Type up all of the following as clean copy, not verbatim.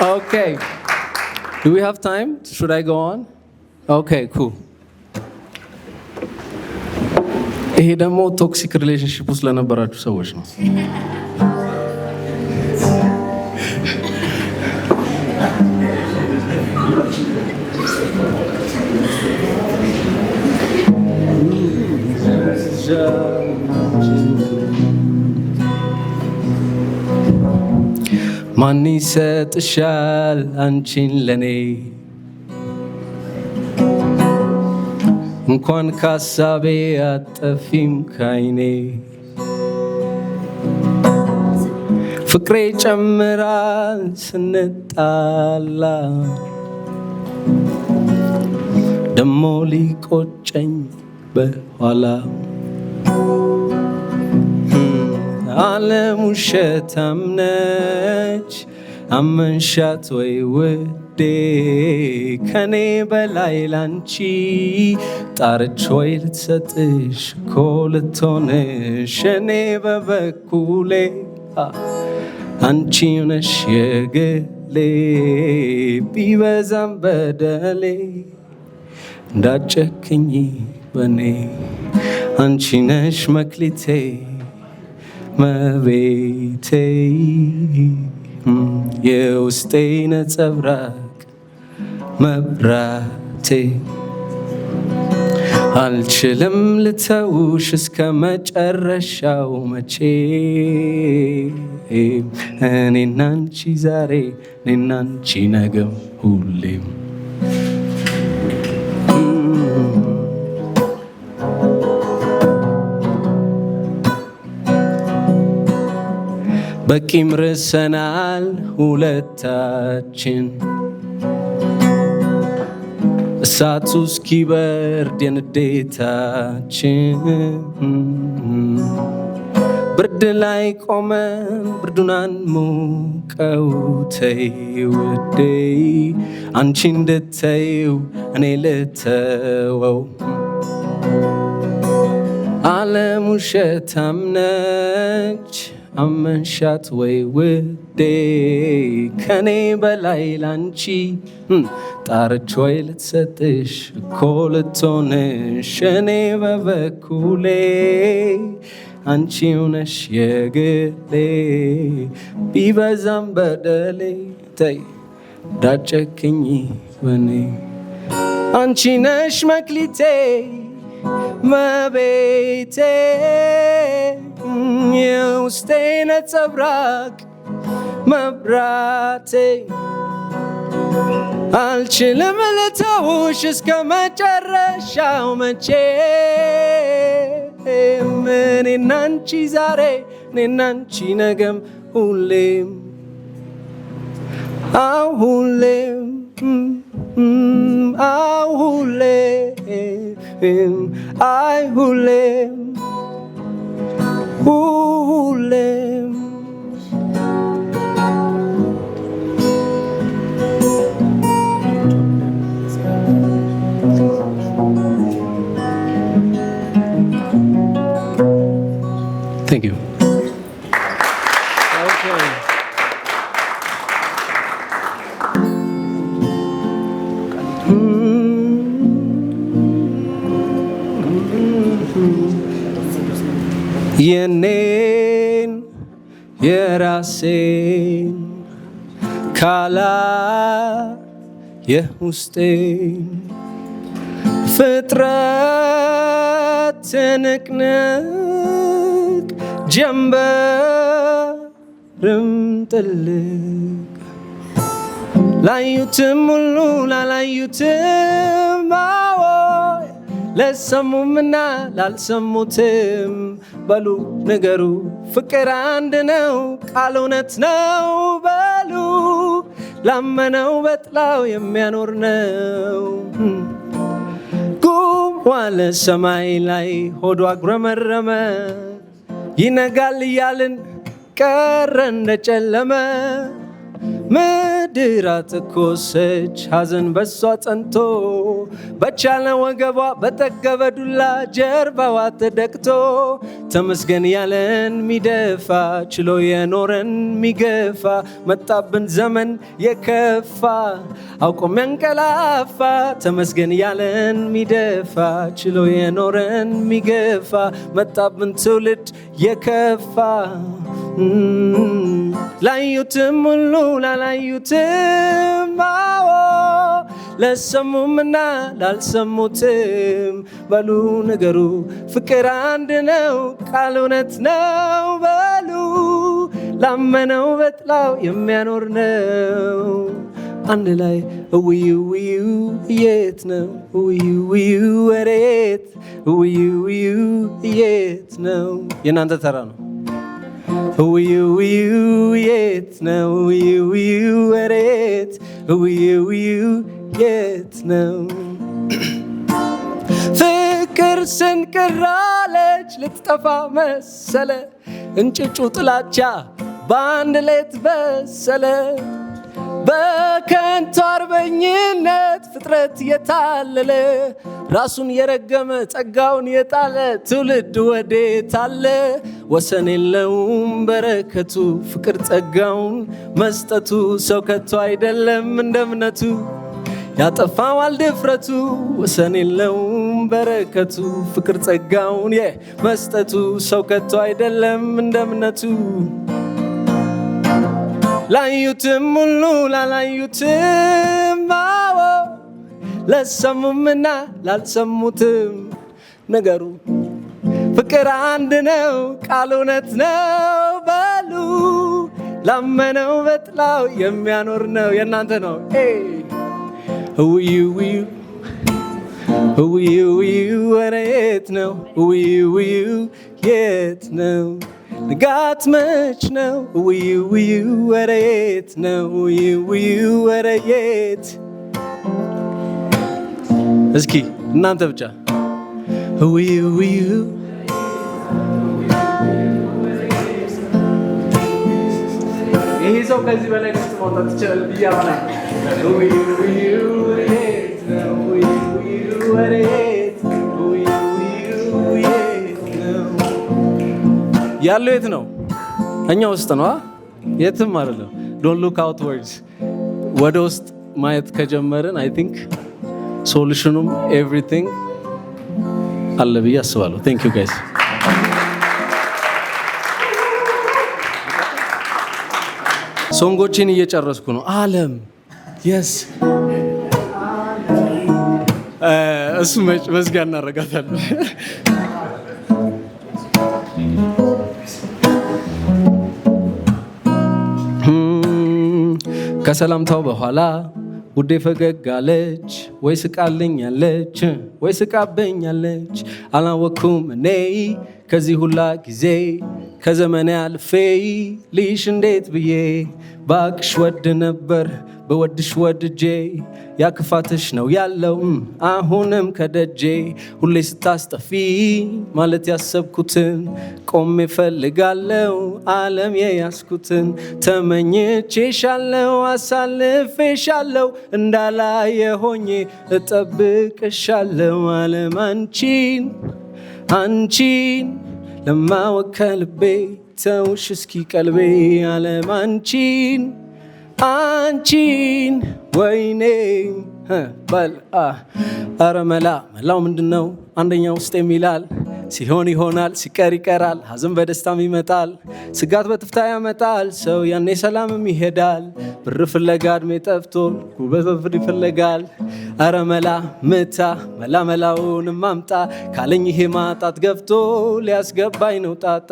Okay. Do we have time? Should I go on? Okay, cool. ይሄ ደግሞ ቶክሲክ ሪሌሽንሺፕ ውስጥ ለነበራችሁ ሰዎች ነው። ማን ይሰጥሻል አንቺን ለኔ እንኳን ካሳቤ አጠፊም ካይኔ ፍቅሬ ጨምራል ስንጣላ ደሞ ሊቆጨኝ በኋላ ዓለም ውሸታም ነች አመንሻት ወይ ውዴ ከኔ በላይ ላንቺ ጣረች ወይ ልትሰጥሽ እኮ ልትሆንሽ እኔ በበኩሌ አንቺ ነሽ የግሌ ቢበዛም በደሌ እንዳጨክኝ በኔ አንቺ ነሽ መክሊቴ መቤቴ የውስጤ ነጸብራቅ መብራቴ አልችልም ልተውሽ እስከ መጨረሻው መቼ እኔና አንቺ ዛሬ እኔና አንቺ ነገም ሁሌም በቂም ርሰናል ሁለታችን እሳቱ እስኪበርድ የንዴታችን ብርድ ላይ ቆመን ብርዱን አንሙቀው ተይ ውዴ አንቺ እንድትተይው እኔ ልተወው ዓለም ውሸታም ነች አመንሻት ወይ ውዴ ከኔ በላይ ላንቺ ጣረች ወይ ልትሰጥሽ እኮ ልትሆንሽ እኔ በበኩሌ አንቺው ነሽ የግሌ ቢበዛም በደሌ ተይ እንዳጨክኝ በኔ አንቺ ነሽ መክሊቴ መቤቴ የውስጤ ነጸብራቅ መብራቴ አልችልም ልተውሽ እስከ መጨረሻው መቼ እኔና አንቺ ዛሬ እኔና አንቺ ነገም ሁሌም ሁሌም ሁሌም አይ ሁሌም ሁሌም Thank you. Okay. የኔን የራሴን ካላ የውስጤን ፍጥረት ትንቅንቅ ጀንበርም ጥልቅ ላዩትም ሁሉ ላላዩትም አዎይ ለሰሙምና ላልሰሙትም በሉ ንገሩ ፍቅር አንድ ነው ቃል እውነት ነው በሉ ላመነው በጥላው የሚያኖር ነው ጉም ዋለ ሰማይ ላይ ሆዱ አጉረመረመ ይነጋል እያልን ቀረ እንደጨለመ ምድር ምድር አተኮሰች ሐዘን በሷ ጸንቶ በቻለ ወገቧ በጠገበ ዱላ ጀርባዋ ተደቅቶ ተመስገን ያለን ሚደፋ ችሎ የኖረን ሚገፋ መጣብን ዘመን የከፋ አውቆም ያንቀላፋ ተመስገን ያለን ሚደፋ ችሎ የኖረን ሚገፋ መጣብን ትውልድ የከፋ ላዩትም ሁሉ ላላዩትም አዎ ለሰሙምና ላልሰሙትም በሉ ነገሩ ፍቅር አንድ ነው ቃል እውነት ነው በሉ ላመነው በጥላው የሚያኖር ነው አንድ ላይ ውዩ ውዩ የት ነው ውዩ ውዩ ወሬት ውዩ ውዩ የት ነው የናንተ ተራ ነው ውዩ ውዩ የት ነው ውዩ ውዩ ወሬት ውዩ ውዩ የት ነው ፍቅር ስንቅራለች ልትጠፋ መሰለ እንጭጩ ጥላቻ በአንድ ሌት በሰለ በከንቱ አርበኝነት ፍጥረት የታለለ ራሱን የረገመ ጸጋውን የጣለ ትውልድ ወዴት አለ ወሰን የለውም በረከቱ ፍቅር ጸጋውን መስጠቱ ሰው ከቶ አይደለም እንደ እምነቱ ያጠፋዋል ድፍረቱ ወሰን የለውም በረከቱ ፍቅር ጸጋውን መስጠቱ ሰው ከቶ አይደለም እንደ እምነቱ ላዩትም ሁሉ ላላዩትም አዎ ለሰሙምና ላልሰሙትም ነገሩ ፍቅር አንድ ነው ቃል እውነት ነው በሉ ላመነው በጥላው የሚያኖር ነው የእናንተ ነው ውዩ ውዩ ውዩ ውዩ ወሬት ነው ውዩ ውዩ የት ነው ንጋት መች ነው ውዩ ውዩ ወሬት ነው ውዩ ውዩ ወሬት እስኪ እናንተ ብቻ ውዩ ውዩ ይሄ ሰው ከዚህ በላይ ድምፅ ማውጣት ይችላል ብዬ አምናለሁ ውዩ ውዩ ወሬት ነው ውዩ ውዩ ወሬት ውዩ ውዩ የት ነው ያለው የት ነው እኛ ውስጥ ነው የትም አይደለም ዶንት ሉክ አውትወርድስ ወደ ውስጥ ማየት ከጀመርን አይ ቲንክ ሶሉሽኑም ኤቭሪቲንግ አለ ብዬ አስባለሁ ቴንክ ዩ ጋይስ ሶንጎችን እየጨረስኩ ነው ዓለም የስ እሱ መዝጊያ እናረጋታለን ከሰላምታው በኋላ ውዴ ፈገግ አለች ወይ ስቃልኛለች ወይ ስቃበኛለች አላወኩም እኔ ከዚህ ሁላ ጊዜ ከዘመኔ አልፌ ልይሽ እንዴት ብዬ ባክሽ ወድ ነበር በወድሽ ወድጄ ያክፋትሽ ነው ያለው አሁንም ከደጄ ሁሌ ስታስጠፊ ማለት ያሰብኩትን ቆሜ ፈልጋለው ዓለም የያዝኩትን ተመኝቼሻለው አሳልፌሻለው እንዳላየ ሆኜ እጠብቅሻለው ዓለም አንቺን ለማወከልቤ ተውሽ እስኪ ቀልቤ ዓለም አንቺን ወይኔ በል አረ መላው ምንድነው አንደኛው ውስጥ የሚላል ሲሆን ይሆናል ሲቀር ይቀራል ሐዘን በደስታም ይመጣል ስጋት በትፍታ ያመጣል ሰው ያኔ ሰላምም ይሄዳል ብር ፍለጋ እድሜ ጠፍቶ ጉበት በፍርድ ይፈለጋል አረ መላውን ማምጣ ካለኝ ይሄ ማጣት ገፍቶ ሊያስገባኝ ነው ጣጣ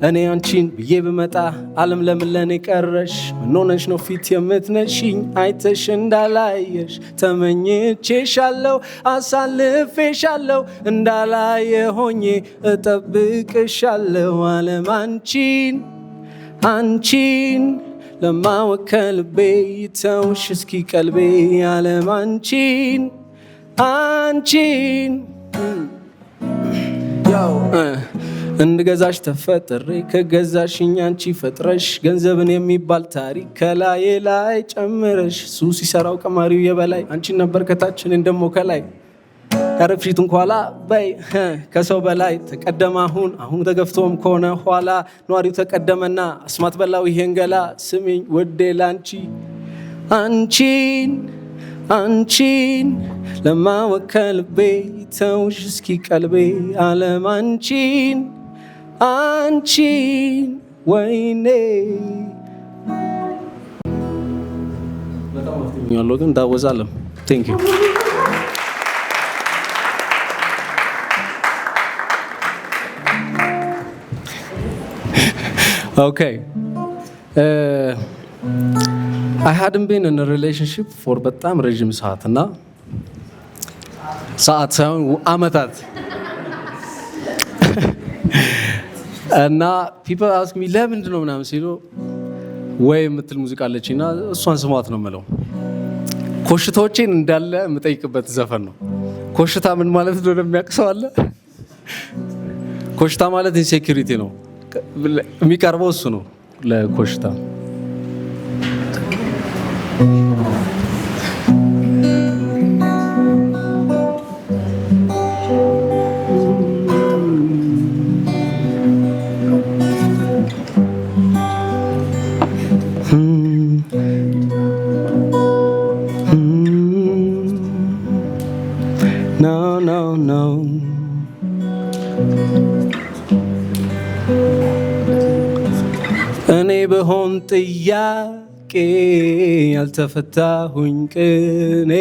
እኔ አንቺን ብዬ ብመጣ ዓለም ለምን ለኔ ቀረሽ ምን ሆነሽ ነው ፊት የምትነሽኝ አይተሽ እንዳላየሽ ተመኝቼሻለው አሳልፌሻለው እንዳላየ ሆኜ እጠብቅሻለው ዓለም አንቺን ለማወከልቤ ተውሽ እስኪ ቀልቤ ዓለም አንቺን እንድገዛሽ ተፈጥሬ ከገዛሽኝ አንቺ ፈጥረሽ ገንዘብን የሚባል ታሪክ ከላይ ላይ ጨምረሽ ሱ ሲሰራው ቀማሪው የበላይ አንቺን ነበር ከታች እኔን ደሞ ከላይ ያረፍሽቱን ኋላ በይ ከሰው በላይ ተቀደመ አሁን ተገፍቶም ከሆነ ኋላ ኗሪው ተቀደመና አስማት በላው ይሄን ገላ ስሚኝ ውዴ ላንቺ አንቺን ለማወከል ቤተውሽ እስኪ ቀልቤ ዓለም አንቺን ወይኔ በጣም አፍጥኛለሁ ግን ዳወዛለም ቴንክ ዩ Okay. I hadn't been in a relationship for በጣም ረጅም ሰዓት እና ሰዓት ሳይሆን አመታት እና people ask me ለምንድን ነው ምናምን ሲሉ ወይ የምትል ሙዚቃ አለችና እሷን ስሟት ነው የምለው። ኮሽታዎቼን እንዳለ የምጠይቅበት ዘፈን ነው። ኮሽታ ምን ማለት እንደሆነ የሚያውቅ ሰው አለ? ኮሽታ ማለት ኢንሴኪሪቲ ነው። የሚቀርበው እሱ ነው ለኮሽታ። No. እኔ በሆን ጥያቄ ያልተፈታሁኝ ቅኔ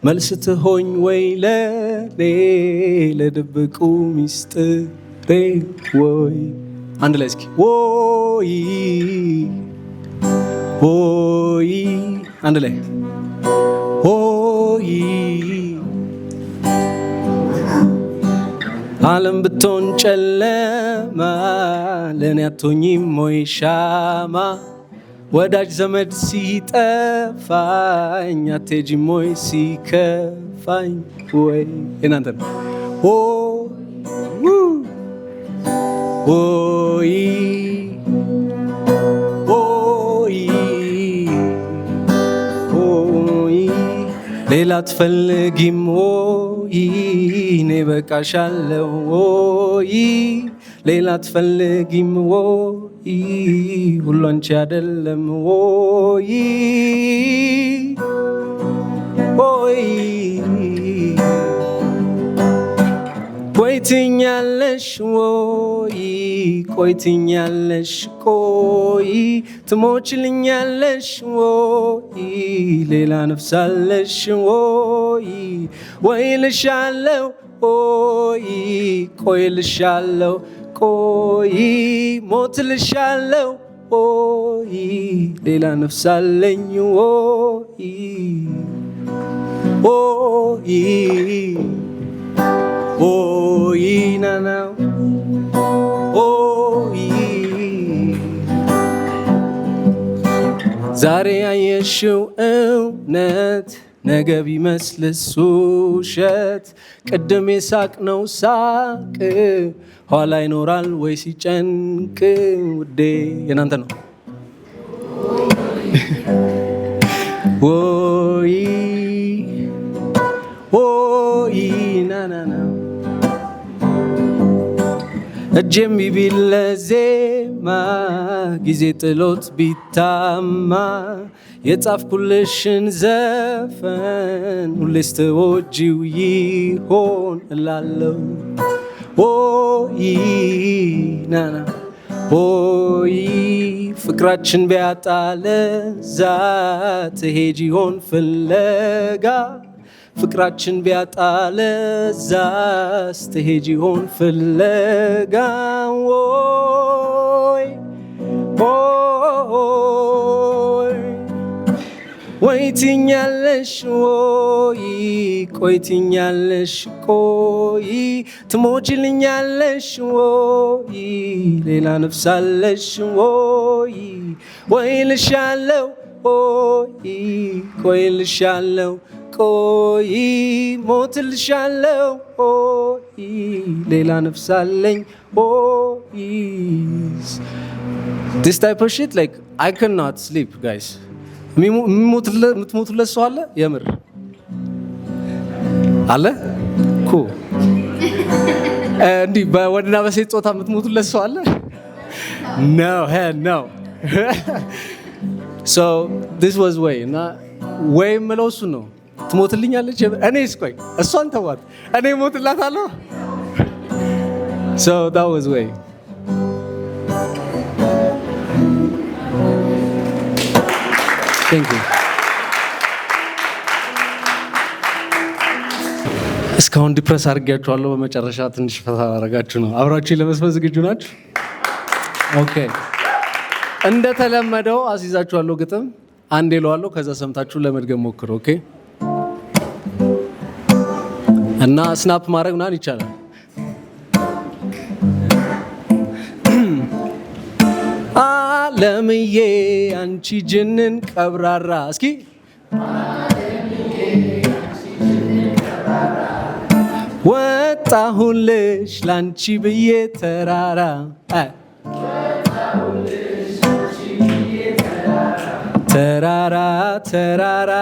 መልስ ትሆኝ ወይ ለኔ ለድብቁ ሚስጥሬ ወይ አንድ ላይ እስኪ ወይ አንድ ላይ ወይ ዓለም ብትሆን ጨለማ ለኔ አትሆኝም ወይ ሻማ ወዳጅ ዘመድ ሲጠፋኝ አትሄጂም ወይ ሲከፋኝ ወይ እናንተ ወይ ሌላ አትፈልጊም ወይ እኔ በቃሻለሁ ወይ ሌላ አትፈልጊም ወይ ሁሉ አንቺ አይደለም ወይ ቆይ ትኛለሽ ወይ ቆይ ትኛለሽ ቆይ ትሞችልኛለሽ ወይ ሌላ ነፍሳለሽ ወይ ልሻለው ወይ ቆይ ልሻለው ቆይ ሞት ልሻለው ወይ ሌላ ነፍሳለኝ ወይ ናናው ዛሬ ያየሽው እውነት ነገ ቢመስልስ ውሸት ቅድም የሳቅነው ሳቅ ኋላ ይኖራል ወይ ሲጨንቅ ውዴ የናንተ ነው ወይ ናናና እጄም ቢቢል ለዜማ ጊዜ ጥሎት ቢታማ የጻፍኩልሽን ዘፈን ሁሌስ ትወጂው ይሆን እላለሁ ናና ፍቅራችን ቢያጣ ለዛ ትሄጂ ይሆን ፍለጋ ፍቅራችን ቢያጣ ለዛስ ትሄጂ ይሆን ፍለጋ ወይ ትኛለሽ ወይ ቆይ ትኛለሽ ቆይ ትሞችልኛለሽ ወይ ሌላ ነፍሳለሽ ወይ ልሻለው ወይ ቆይ ልሻለው ቆይ ሞትልሻለው ሌላ ነፍስ አለኝ This type of shit like I cannot sleep guys የምትሞቱለት ሰው አለ የምር አለ cool እንዲህ በወንድና በሴት ጾታ የምትሞቱለት ሰው አለ no hell no so this was way እና ወይ የምለው እሱ ነው ትሞትልኛለች እኔስ ቆይ እሷን ተዋት እኔ ሞትላታለሁ so that was way thank you እስካሁን ዲፕረስ አድርጌያችኋለሁ በመጨረሻ ትንሽ ፈታ አደረጋችሁ ነው አብራችሁ ለመስፈን ዝግጁ ናችሁ ኦኬ እንደተለመደው አስይዛችኋለሁ ግጥም አንዴ እለዋለሁ ከዛ ሰምታችሁ ለመድገም ሞክሩ ኦኬ እና ስናፕ ማድረግ ምናምን ይቻላል አለምዬ አንቺ ጅንን ቀብራራ እስኪ ወጣሁልሽ ላንቺ ብዬ ተራራ ተራራ ተራራ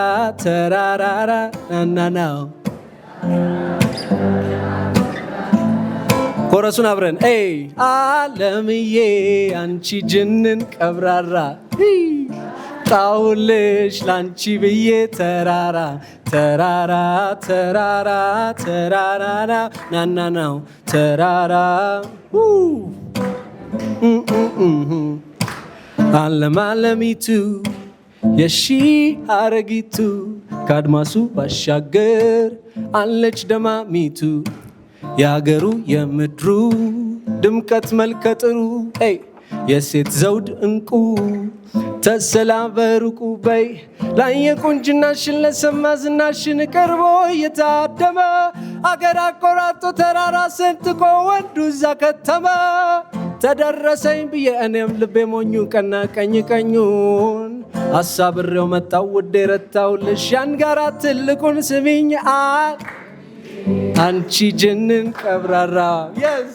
ተራራ ናናናው ኮረሱን አብረን አለምዬ አንቺ ጅንን ቀብራራ ጣውልሽ ላንቺ ብዬ ተራራ ተራራ ተራራ ተራራ ናናናው ተራራ አለማለሚቱ የሺ አረጊቱ ካድማሱ ባሻገር አለች ደማሚቱ ያገሩ የምድሩ ድምቀት መልከጥሩ የሴት ዘውድ እንቁ ተሰላ በሩቁ በይ ላየ ቁንጅናሽን ለሰማ ዝናሽን ቀርቦ እየታደመ አገር አቆራጦ ተራራ ሰንጥቆ ወንዱ እዛ ከተማ ተደረሰኝ ብዬ እኔም ልቤ ሞኙ ቀና ቀኝ ቀኙን አሳብሬው መጣው ውዴ ረታውልሽ ያን ጋራ ትልቁን ስሚኝ አንቺ ጅንን ቀብራራ yes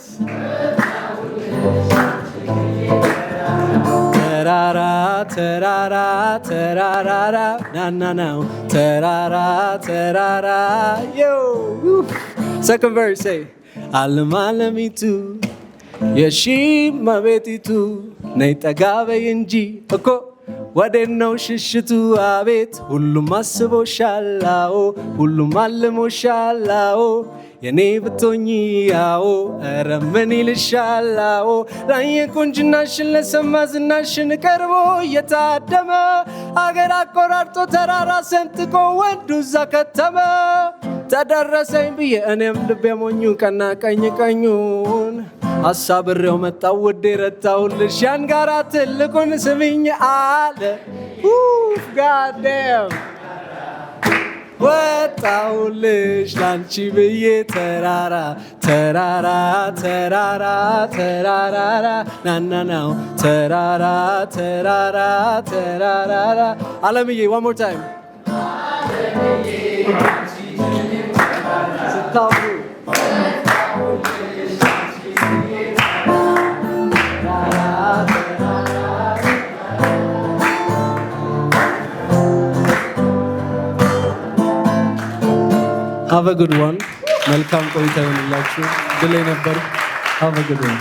ተራራ ተራራ ተራራ ናናናው ተራራ ተራራ yo second verse say አለማለሚቱ የሺ መቤቲቱ ነይ ጠጋ በይ እንጂ እኮ ወዴት ነው ሽሽቱ አቤት ሁሉም አስቦሻላው ሁሉም አልሞሻላው የኔ ብቶኝ ያው ኧረ ምን ይልሻላው ላየ ቁንጅናሽን ለሰማ ዝናሽን ቀርቦ እየታደመ አገር አቆራርጦ ተራራ ሰንጥቆ ወንዱ እዛ ከተማ ተደረሰኝ ብዬ እኔም ልቤ ሞኙ ቀና ቀኝ ቀኙን አሳብሬው መጣው ውዴ ረታውልሽ ያን ጋራ ትልቁን ስሚኝ አለ God damn ወጣውልሽ ላንቺ ብዬ ተራራ ተራራ ተራራ ተራራ ናናናው ተራራ ተራራ ተራራ አለምዬ one more time ስታብሩ Have a good one. መልካም ቆይታ ይሁንላችሁ። ድል ነበር። Have a good one.